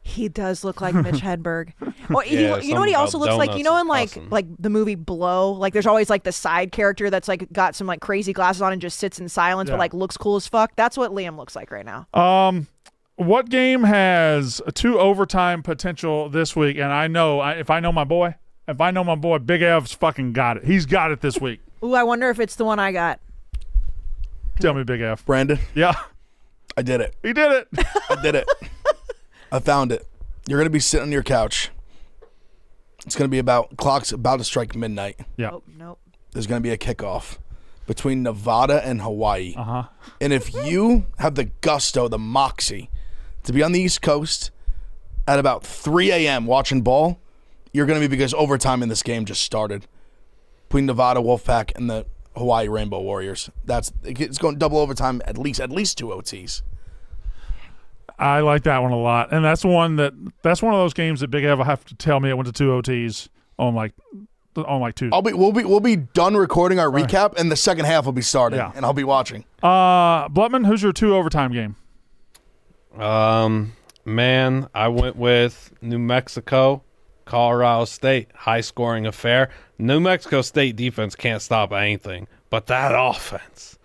He does look like Mitch Hedberg. Well, you know what he also looks like? You know, in like the movie Blow, like there's always like the side character that's like got some like crazy glasses on and just sits in silence, but like looks cool as fuck. That's what Liam looks like right now. What game has 2 overtime potential this week? And I know if I know my boy, Big Ev's fucking got it. He's got it this week. Ooh, I wonder if it's the one I got. Tell me, Big Ev. Brandon? Yeah. I did it. He did it. I did it. I found it. You're going to be sitting on your couch. It's going to be clock's about to strike midnight. Yeah. Oh, nope. There's going to be a kickoff between Nevada and Hawaii. Uh-huh. And if you have the gusto, the moxie, to be on the East Coast at about 3 a.m. watching ball, you're going to be because overtime in this game just started between Nevada Wolfpack and the Hawaii Rainbow Warriors. It's going double overtime, at least 2 OTs. I like that one a lot, and that's one of those games that Big Ev will have to tell me it went to 2 OTs on like Tuesday. We'll be done recording our recap, and the second half will be starting, and I'll be watching. Blutman, who's your 2 overtime game? Man, I went with New Mexico, Colorado State, high scoring affair. New Mexico State defense can't stop anything, but that offense,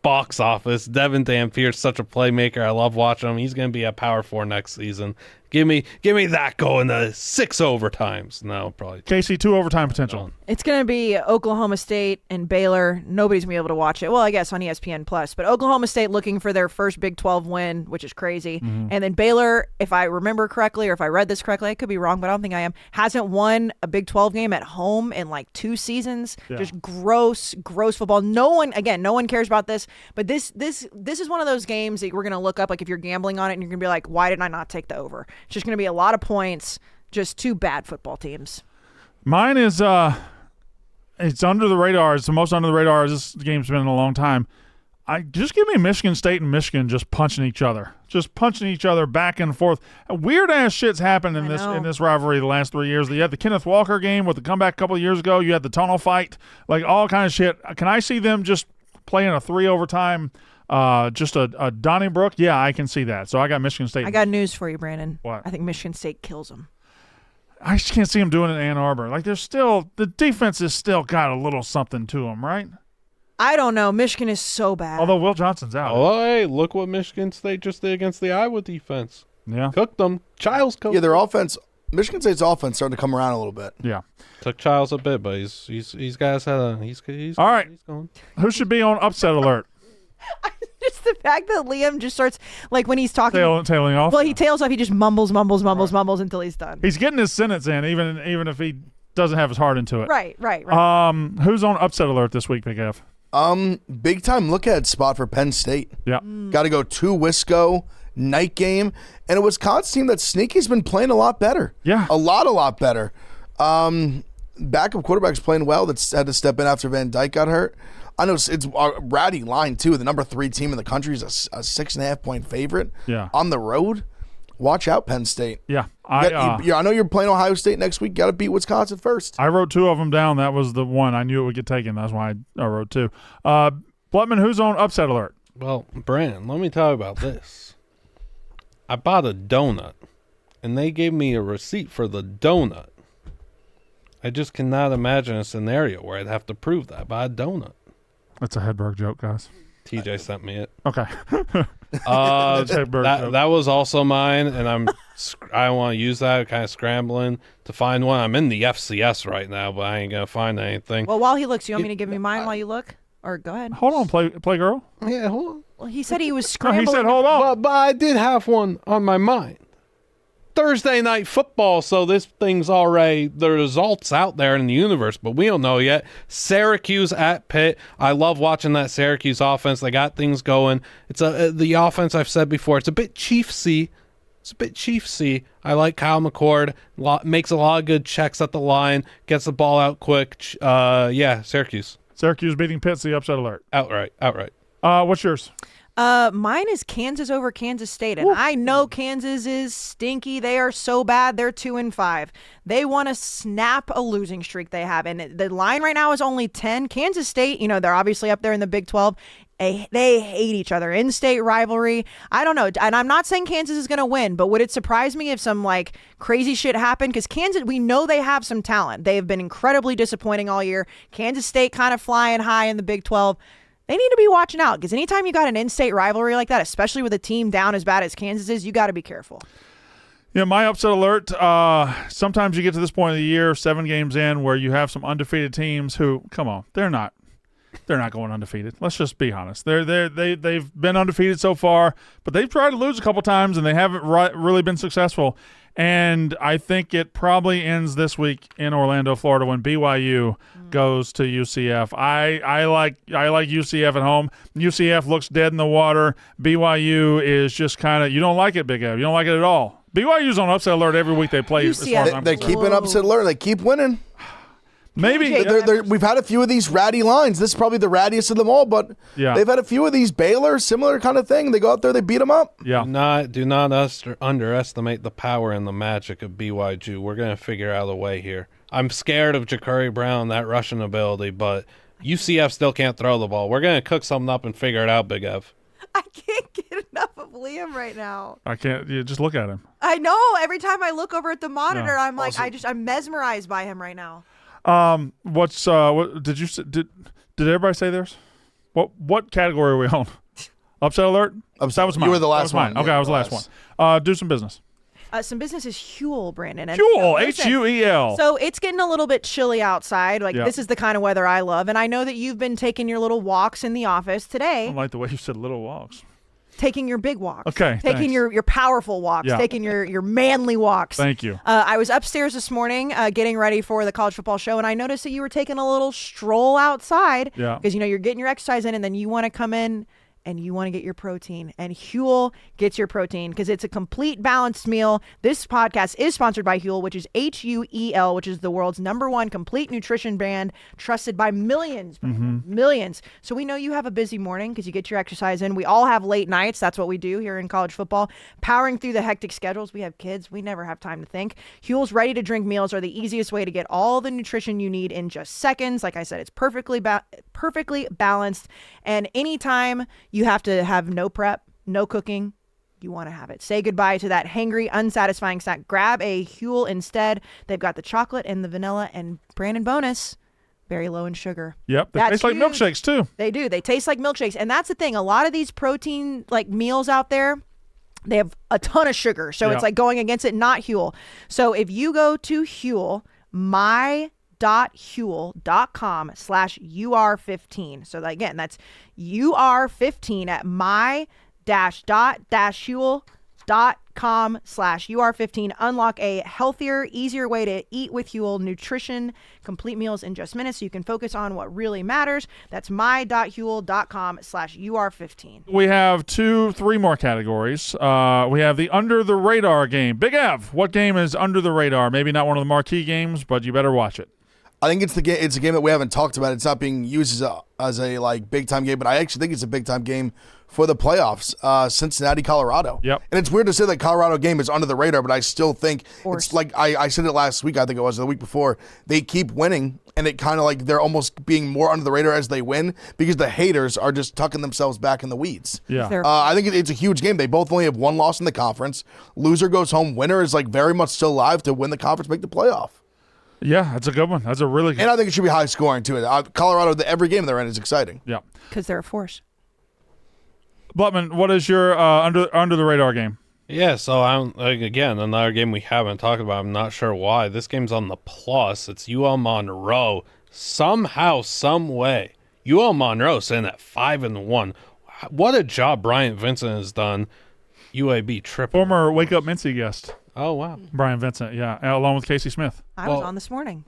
box office. Devin Dampier, such a playmaker. I love watching him. He's going to be a Power 4 next season. Give me that going to 6 overtimes. No, probably. Kayce, 2 overtime potential. It's going to be Oklahoma State and Baylor. Nobody's going to be able to watch it. Well, I guess on ESPN Plus. But Oklahoma State looking for their first Big 12 win, which is crazy. And then Baylor, if I remember correctly, or if I read this correctly, I could be wrong, but I don't think I am, hasn't won a Big 12 game at home in like 2 seasons. Yeah. Just gross football. No one cares about this. But this is one of those games that we're going to look up, like if you're gambling on it and you're going to be like, why did I not take the over? It's just going to be a lot of points, just 2 bad football teams. Mine is it's under the radar. It's the most under the radar this game's been in a long time. Just give me Michigan State and Michigan just punching each other back and forth. Weird ass shit's happened in this rivalry the last 3 years. You had the Kenneth Walker game with the comeback a couple of years ago. You had the tunnel fight, like all kind of shit. Can I see them just playing a 3 overtime? Just a Donnybrook? Yeah, I can see that. So I got Michigan State. I got news for you, Brandon. What? I think Michigan State kills them. I just can't see them doing it in Ann Arbor. Like the defense has still got a little something to them, right? I don't know. Michigan is so bad. Although Will Johnson's out. Oh, hey, look what Michigan State just did against the Iowa defense. Yeah. Cooked them. Childs cooked their offense, Michigan State's offense starting to come around a little bit. Yeah. Took Childs a bit, but he's got his head on. He's all right. He's going. Who should be on upset alert? Just the fact that Liam just starts, like when he's talking. Tailing off? Well, he tails off. He just mumbles until he's done. He's getting his sentence in, even if he doesn't have his heart into it. Right. Who's on upset alert this week, Big F? Big time look ahead spot for Penn State. Yeah. Got to go to Wisco, night game. And a Wisconsin team that sneaky's been playing a lot better. Yeah. A lot better. Backup quarterback's playing well. That's had to step in after Van Dyke got hurt. I know it's a ratty line, too. The number 3 team in the country is a 6.5-point favorite. Yeah. On the road. Watch out, Penn State. Yeah. I know you're playing Ohio State next week. Got to beat Wisconsin first. I wrote 2 of them down. That was the one. I knew it would get taken. That's why I wrote 2. Blutman, who's on upset alert? Well, Brand, let me tell you about this. I bought a donut, and they gave me a receipt for the donut. I just cannot imagine a scenario where I'd have to prove that by a donut. That's a Hedberg joke, guys. TJ sent me it. Okay. That was also mine, and I want to use that, kind of scrambling to find one. I'm in the FCS right now, but I ain't going to find anything. Well, while he looks, you want me to give me mine while you look? Or go ahead. Hold on, play girl. Yeah, hold on. Well, he said he was scrambling. He said hold on. But I did have one on my mind. Thursday night football, so this thing's already, the results out there in the universe, but we don't know yet. Syracuse at Pitt. I love watching that Syracuse offense. They got things going. It's the offense I've said before. It's a bit Chiefs-y. I like Kyle McCord. Makes a lot of good checks at the line. Gets the ball out quick. Syracuse. Syracuse beating Pitt's the upset alert. Outright. What's yours? Mine is Kansas over Kansas State, and I know Kansas is stinky. They are so bad. They're 2-5. They want to snap a losing streak they have, and the line right now is only 10. Kansas State, they're obviously up there in the Big 12. They hate each other. In-state rivalry. I don't know, and I'm not saying Kansas is going to win, but would it surprise me if some crazy shit happened? Because Kansas, we know they have some talent. They have been incredibly disappointing all year. Kansas State kind of flying high in the Big 12. They need to be watching out because anytime you got an in-state rivalry like that, especially with a team down as bad as Kansas is, you got to be careful. Yeah, my upset alert, sometimes you get to this point of the year, 7 games in, where you have some undefeated teams who, come on, they're not going undefeated. Let's just be honest. They've been undefeated so far, but they've tried to lose a couple times, and they haven't really been successful. And I think it probably ends this week in Orlando, Florida, when BYU goes to UCF. I like UCF at home. UCF looks dead in the water. BYU is just kind of, you don't like it, Big Ev. You don't like it at all. BYU's on upset alert every week they play. They keep an upset alert. They keep winning. Maybe we've had a few of these ratty lines. This is probably the rattiest of them all, but they've had a few of these. Baylor, similar kind of thing. They go out there, they beat them up. Yeah. Do not underestimate the power and the magic of BYU. We're going to figure out a way here. I'm scared of Ja'Cory Brown, that rushing ability, but UCF still can't throw the ball. We're going to cook something up and figure it out, Big Ev. I can't get enough of Liam right now. I can't. Just look at him. I know. Every time I look over at the monitor, I'm like, I'm mesmerized by him right now. What did everybody say theirs? What category are we on? Upset alert? That was mine. You were the last one. Okay, I was the last one. Do some business. Some business is Huel, Brandon. And Huel, listen, Huel. So it's getting a little bit chilly outside. Like, Yep. this is the kind of weather I love. And I know that you've been taking your little walks in the office I today. don't like the way you said little walks. Taking your big walks. Okay, Taking thanks. your powerful walks. Yeah. Taking your manly walks. Thank you. I was upstairs this morning getting ready for the college football show, and I noticed that you were taking a little stroll outside. Yeah. Because, you're getting your exercise in, and then you want to come in and you want to get your protein. And Huel gets your protein because it's a complete balanced meal. This podcast is sponsored by Huel, which is Huel, which is the world's #1 complete nutrition brand, trusted by millions. Millions. So we know you have a busy morning because you get your exercise in. We all have late nights. That's what we do here in college football. Powering through the hectic schedules. We have kids. We never have time to think. Huel's ready-to-drink meals are the easiest way to get all the nutrition you need in just seconds. Like I said, it's perfectly balanced. And anytime you have to have no prep, no cooking, you want to have it. Say goodbye to that hangry, unsatisfying snack. Grab a Huel instead. They've got the chocolate and the vanilla, and Brandon bonus, very low in sugar. Yep. They That's taste like huge. milkshakes, too. They do. They taste like milkshakes. And that's the thing. A lot of these protein meals out there, they have a ton of sugar. So it's like going against it, not Huel. So if you go to Huel, my.huel.com/UR15. So again, that's UR15 at my-huel.com/UR15. Unlock a healthier, easier way to eat with Huel. Nutrition, complete meals in just minutes so you can focus on what really matters. That's my.huel.com/UR15. We have 3 more categories. We have the under the radar game. Big Ev, what game is under the radar? Maybe not one of the marquee games, but you better watch it. I think it's the game. It's a game that we haven't talked about. It's not being used as a big time game, but I actually think it's a big time game for the playoffs. Cincinnati, Colorado. Yep. And it's weird to say that Colorado game is under the radar, but I still think it's like I said it last week. I think it was the week before. They keep winning, and it kind of like they're almost being more under the radar as they win because the haters are just tucking themselves back in the weeds. Yeah. I think it's a huge game. They both only have one loss in the conference. Loser goes home. Winner is very much still alive to win the conference, make the playoff. Yeah, that's a good one. That's a really good And I think it should be high scoring too. Colorado, every game they're in is exciting. Yeah. Because they're a force. Blutman, what is your under the radar game? Yeah, so again, another game we haven't talked about. I'm not sure why. This game's on the plus. It's UL Monroe. Somehow, some way, UL Monroe sitting at 5-1. What a job Bryant Vincent has done. UAB triple. Former Wake Up Mincy guest. Oh wow, Brian Vincent, yeah, along with Kayce Smith. I was on this morning.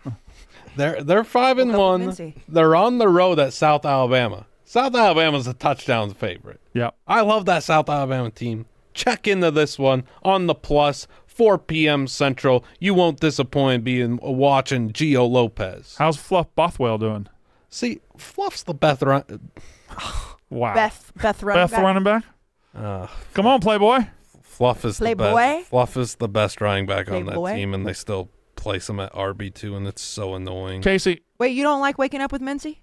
They're 5-1. They're on the road at South Alabama. South Alabama's a touchdown favorite. Yeah. I love that South Alabama team. Check into this one on the plus, 4 p.m. Central. You won't disappoint being watching Gio Lopez. How's Fluff Bothwell doing? See, Fluff's the best run. Wow. Beth running back? Come on, Playboy. Fluff is the Playboy? best. Fluff is the best running back on that Playboy? team, and they still place him at RB2, and it's so annoying. Casey. Wait, you don't like waking up with Mincy?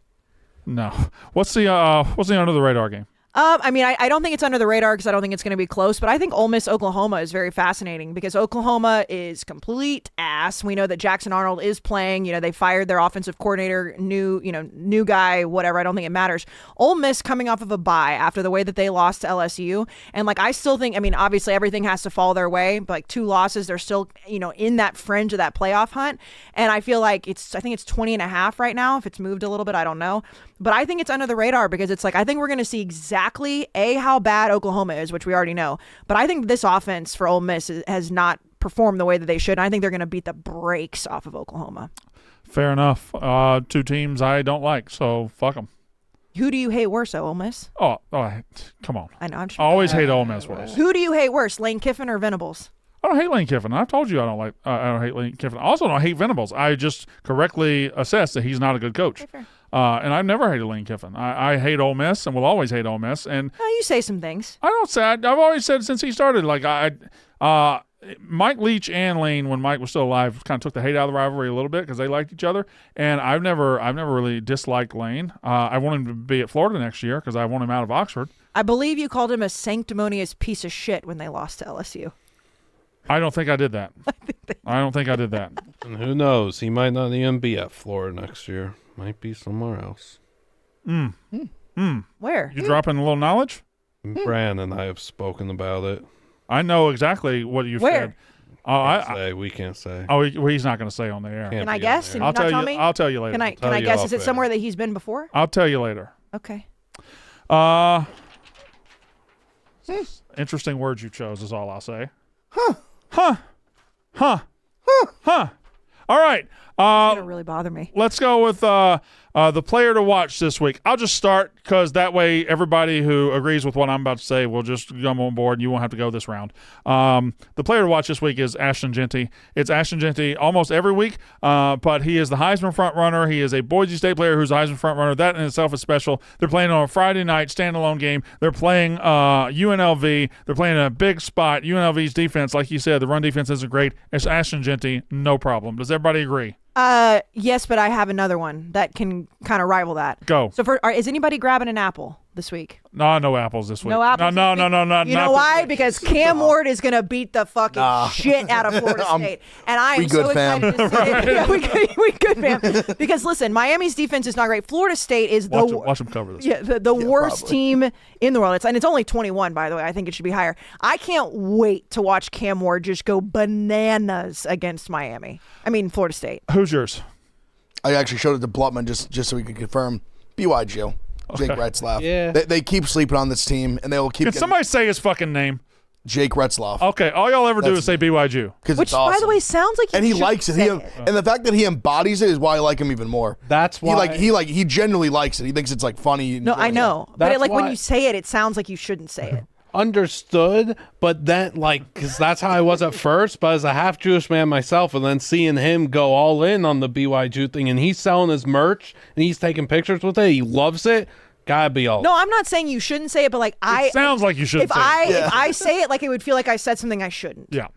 No. What's the under the radar game? I mean, I don't think it's under the radar because I don't think it's going to be close, but I think Ole Miss Oklahoma is very fascinating because Oklahoma is complete ass. We know that Jackson Arnold is playing. They fired their offensive coordinator, new guy, whatever. I don't think it matters. Ole Miss coming off of a bye after the way that they lost to LSU. And I still think, obviously everything has to fall their way, but 2 losses, they're still, in that fringe of that playoff hunt. And I feel like I think it's 20.5 right now. If it's moved a little bit, I don't know. But I think it's under the radar because it's I think we're going to see exactly how bad Oklahoma is, which we already know. But I think this offense for Ole Miss has not performed the way that they should. And I think they're going to beat the brakes off of Oklahoma. Fair enough. 2 teams I don't like, so fuck them. Who do you hate worse, Ole Miss? Oh, come on. I know. I always hate Ole Miss worse. Who do you hate worse, Lane Kiffin or Venables? I don't hate Lane Kiffin. I've told you I don't hate Lane Kiffin. I also don't hate Venables. I just correctly assess that he's not a good coach. Okay, and I've never hated Lane Kiffin. I hate Ole Miss and will always hate Ole Miss. And you say some things. I don't say. I've always said since he started. Mike Leach and Lane, when Mike was still alive, kind of took the hate out of the rivalry a little bit because they liked each other. And I've never really disliked Lane. I want him to be at Florida next year because I want him out of Oxford. I believe you called him a sanctimonious piece of shit when they lost to LSU. I don't think I did that. I don't think I did that. And who knows? He might not even be at Florida next year. Might be somewhere else. Where? You dropping a little knowledge? Bran and I have spoken about it. I know exactly what you've Where? We can't say. Oh, he's not going to say on the air. Can't Can I be guess? on And there. you not tell me? I'll tell you later. Can I Tell you guess? off Is it air. somewhere that he's been before? I'll tell you later. Okay. Interesting words you chose is all I'll say. Huh. It's All right. gonna really bother me. Let's go with the player to watch this week. I'll just start because that way everybody who agrees with what I'm about to say will just come on board and you won't have to go this round. The player to watch this week is Ashton Jeanty. It's Ashton Jeanty almost every week, but he is the Heisman front runner. He is a Boise State player who's a Heisman front runner. That in itself is special. They're playing on a Friday night standalone game. They're playing UNLV. They're playing a big spot. UNLV's defense, like you said, the run defense isn't great. It's Ashton Jeanty, no problem. Does everybody agree? Yes, but I have another one that can kind of rival that. Go. So, is anybody grabbing an apple this week? No apples this week. No apples. No. You know why? Because Cam Ward is going to beat the fucking shit out of Florida State, and I am so excited to see it. Yeah, we good, fam. Because listen, Miami's defense is not great. Florida State is Watch them cover this. Yeah, the worst probably. team in the world. It's only 21, by the way. I think it should be higher. I can't wait to watch Cam Ward just go bananas against Miami. I mean, Florida State. Who's yours? I actually showed it to Blutman just so we could confirm. BYU. Jake Retzlaff. Yeah. They keep sleeping on this team, and they will keep Can getting somebody say his fucking name? Jake Retzlaff. Okay, all y'all ever do That's is say BYU. Because Which, it's awesome. by the way, sounds like and he should likes it. say And the fact that he embodies it is why I like him even more. That's why He genuinely likes it. He thinks it's like funny. No, I know. But That's when why- you say it, it sounds like you shouldn't say it. understood, but then because that's how I was at first, but as a half Jewish man myself, and then seeing him go all in on the BYU thing, and he's selling his merch and he's taking pictures with it, he loves it. Gotta be all. No, I'm not saying you shouldn't say it, but It sounds like you should if say it. if I say it, like it would feel like I said something I shouldn't. Yeah.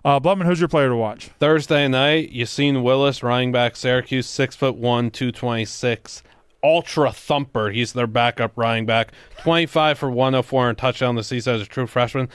Blumman, who's your player to watch? Thursday night, Yassine Willis, running back, Syracuse, 6'1", 226. Ultra thumper. He's their backup running back. 25 for 104 and touchdown this season as a true freshman.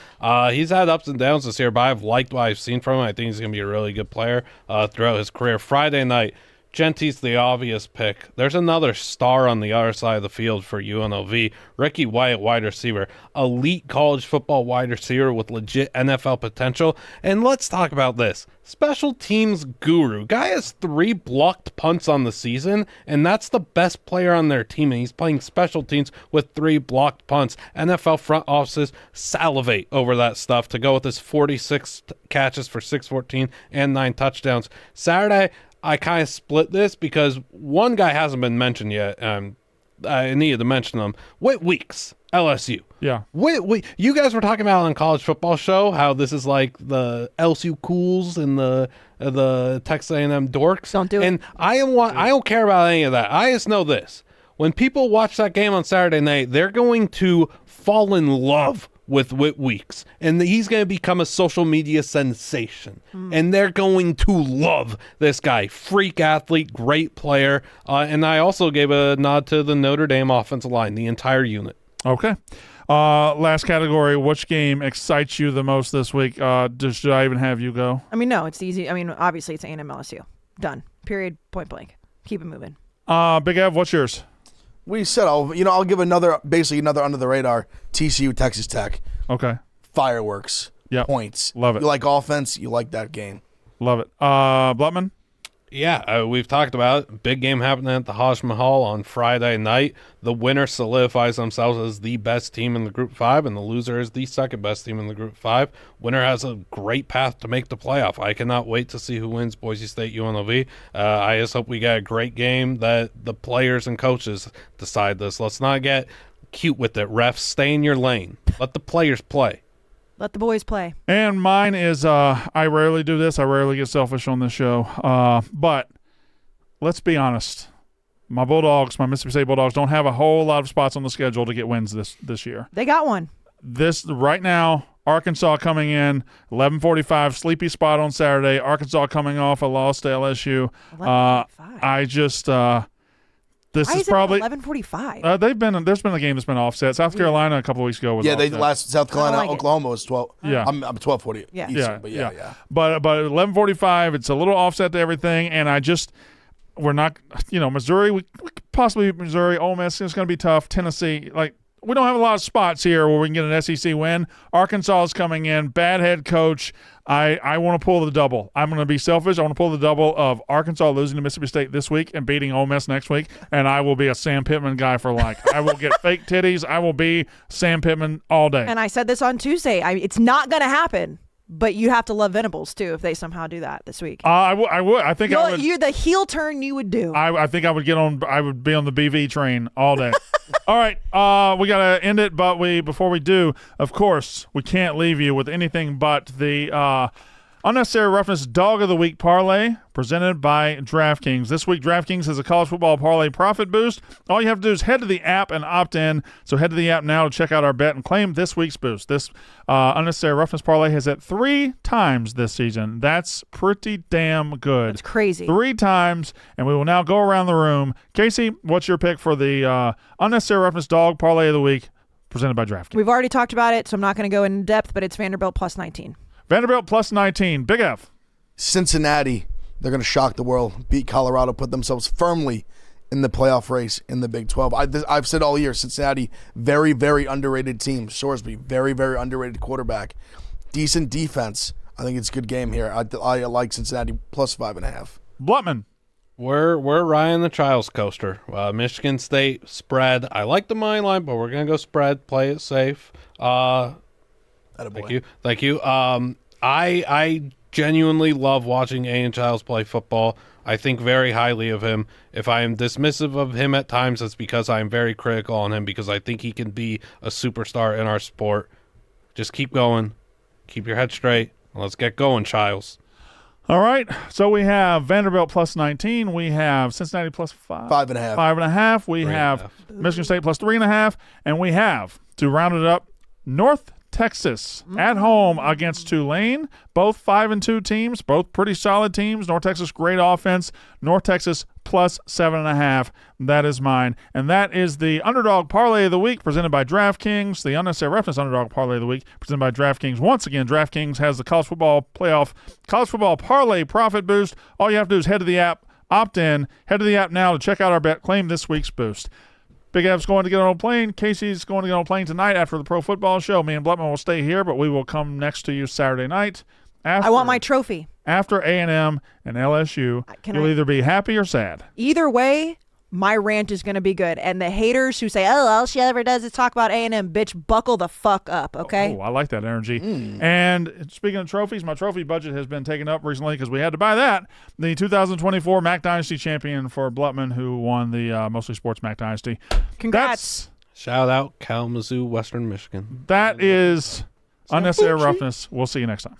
He's had ups and downs this year, but I've liked what I've seen from him. I think he's going to be a really good player throughout his career. Friday night, Genty's the obvious pick. There's another star on the other side of the field for UNLV. Ricky White, wide receiver. Elite college football wide receiver with legit NFL potential. And let's talk about this. Special teams guru. Guy has 3 blocked punts on the season, and that's the best player on their team. And he's playing special teams with 3 blocked punts. NFL front offices salivate over that stuff to go with his 46 catches for 614 and 9 touchdowns. Saturday, I kind of split this because one guy hasn't been mentioned yet. I needed to mention him. Whit Weeks, LSU. Yeah. You guys were talking about on College Football Show how this is like the LSU cools and the Texas A&M dorks. Don't do it. And I don't care about any of that. I just know this. When people watch that game on Saturday night, they're going to fall in love with Whit Weeks, and he's going to become a social media sensation, and they're going to love this guy. Freak athlete, great player, and I also gave a nod to the Notre Dame offensive line, the entire unit. Okay. Last category, which game excites you the most this week? Should I even have you go? I mean, no, it's easy. I mean, obviously it's A&M LSU. Done. Period. Point blank. Keep it moving. Big Ev, what's yours? We said I'll give another under the radar TCU Texas Tech. Okay. Fireworks. Yep. Points. Love it. You like offense, you like that game. Love it. Blutman? Yeah, we've talked about it. Big game happening at the Hajj Mahal on Friday night. The winner solidifies themselves as the best team in the Group 5, and the loser is the second best team in the Group 5. Winner has a great path to make the playoff. I cannot wait to see who wins Boise State UNLV. I just hope we get a great game that the players and coaches decide this. Let's not get cute with it. Refs, stay in your lane. Let the players play. Let the boys play. And mine is, I rarely do this. I rarely get selfish on this show. But let's be honest. My Bulldogs, my Mississippi State Bulldogs, don't have a whole lot of spots on the schedule to get wins this year. They got one. Right now, Arkansas coming in, 11:45, sleepy spot on Saturday. Arkansas coming off a loss to LSU. 11:45. I just this Why is is it probably 11:45? there's been a game that's been offset. South Carolina a couple weeks ago was Yeah, offset. they last South Carolina, like it. Oklahoma was 12. Yeah. I'm 12:40. Yeah. Eastern, but yeah. But 11:45, it's a little offset to everything, and we're not, Missouri, we could possibly Missouri, Ole Miss is going to be tough. Tennessee, like we don't have a lot of spots here where we can get an SEC win. Arkansas is coming in, bad head coach. I want to pull the double. I'm going to be selfish. I want to pull the double of Arkansas losing to Mississippi State this week and beating Ole Miss next week, and I will be a Sam Pittman guy for life. I will get fake titties. I will be Sam Pittman all day. And I said this on Tuesday. it's not going to happen. But you have to love Venables, too, if they somehow do that this week. I would. I think I would. You're the heel turn you would do. I think I would get on. I would be on the BV train all day. All right. We got to end it, but before we do, of course, we can't leave you with anything but the Unnecessary Roughness Dog of the Week parlay presented by DraftKings. This week, DraftKings has a college football parlay profit boost. All you have to do is head to the app and opt in. So head to the app now to check out our bet and claim this week's boost. This Unnecessary Roughness parlay has hit 3 times this season. That's pretty damn good. That's crazy. 3 times, and we will now go around the room. Kayce, what's your pick for the Unnecessary Roughness Dog parlay of the week presented by DraftKings? We've already talked about it, so I'm not going to go in depth, but it's Vanderbilt plus 19. Vanderbilt plus 19. Big F. Cincinnati. They're going to shock the world, beat Colorado, put themselves firmly in the playoff race in the Big 12. I've said all year, Cincinnati, very, very underrated team. Sorsby, very, very underrated quarterback. Decent defense. I think it's a good game here. I like Cincinnati plus 5.5. Blutman. We're Ryan the Childs coaster. Michigan State spread. I like the money line, but we're going to go spread. Play it safe. Thank you. I genuinely love watching Aiden Childs play football. I think very highly of him. If I am dismissive of him at times, it's because I am very critical on him because I think he can be a superstar in our sport. Just keep going. Keep your head straight. Let's get going, Childs. All right. So we have Vanderbilt plus 19. We have Cincinnati plus 5. 5.5. 5.5. We have Michigan State plus 3.5. And we have, to round it up, North Texas at home against Tulane. Both 5-2 teams, both pretty solid teams. North Texas, great offense. North Texas plus 7.5. That is mine. And that is the Underdog Parlay of the Week presented by DraftKings. The Unnecessary Roughness Underdog Parlay of the Week presented by DraftKings. Once again, DraftKings has the college football parlay profit boost. All you have to do is head to the app, opt in, head to the app now to check out our bet, claim this week's boost. Big F's going to get on a plane. Casey's going to get on a plane tonight after the pro football show. Me and Blutman will stay here, but we will come next to you Saturday night. I want my trophy. After A&M and LSU, you'll either be happy or sad. Either way, my rant is going to be good. And the haters who say, oh, all she ever does is talk about A&M, bitch, buckle the fuck up, okay? Oh, I like that energy. And speaking of trophies, my trophy budget has been taken up recently because we had to buy that. The 2024 Mac Dynasty champion for Blutman, who won the Mostly Sports Mac Dynasty. Congrats. Shout out Kalamazoo, Western Michigan. That is Unnecessary Roughness. We'll see you next time.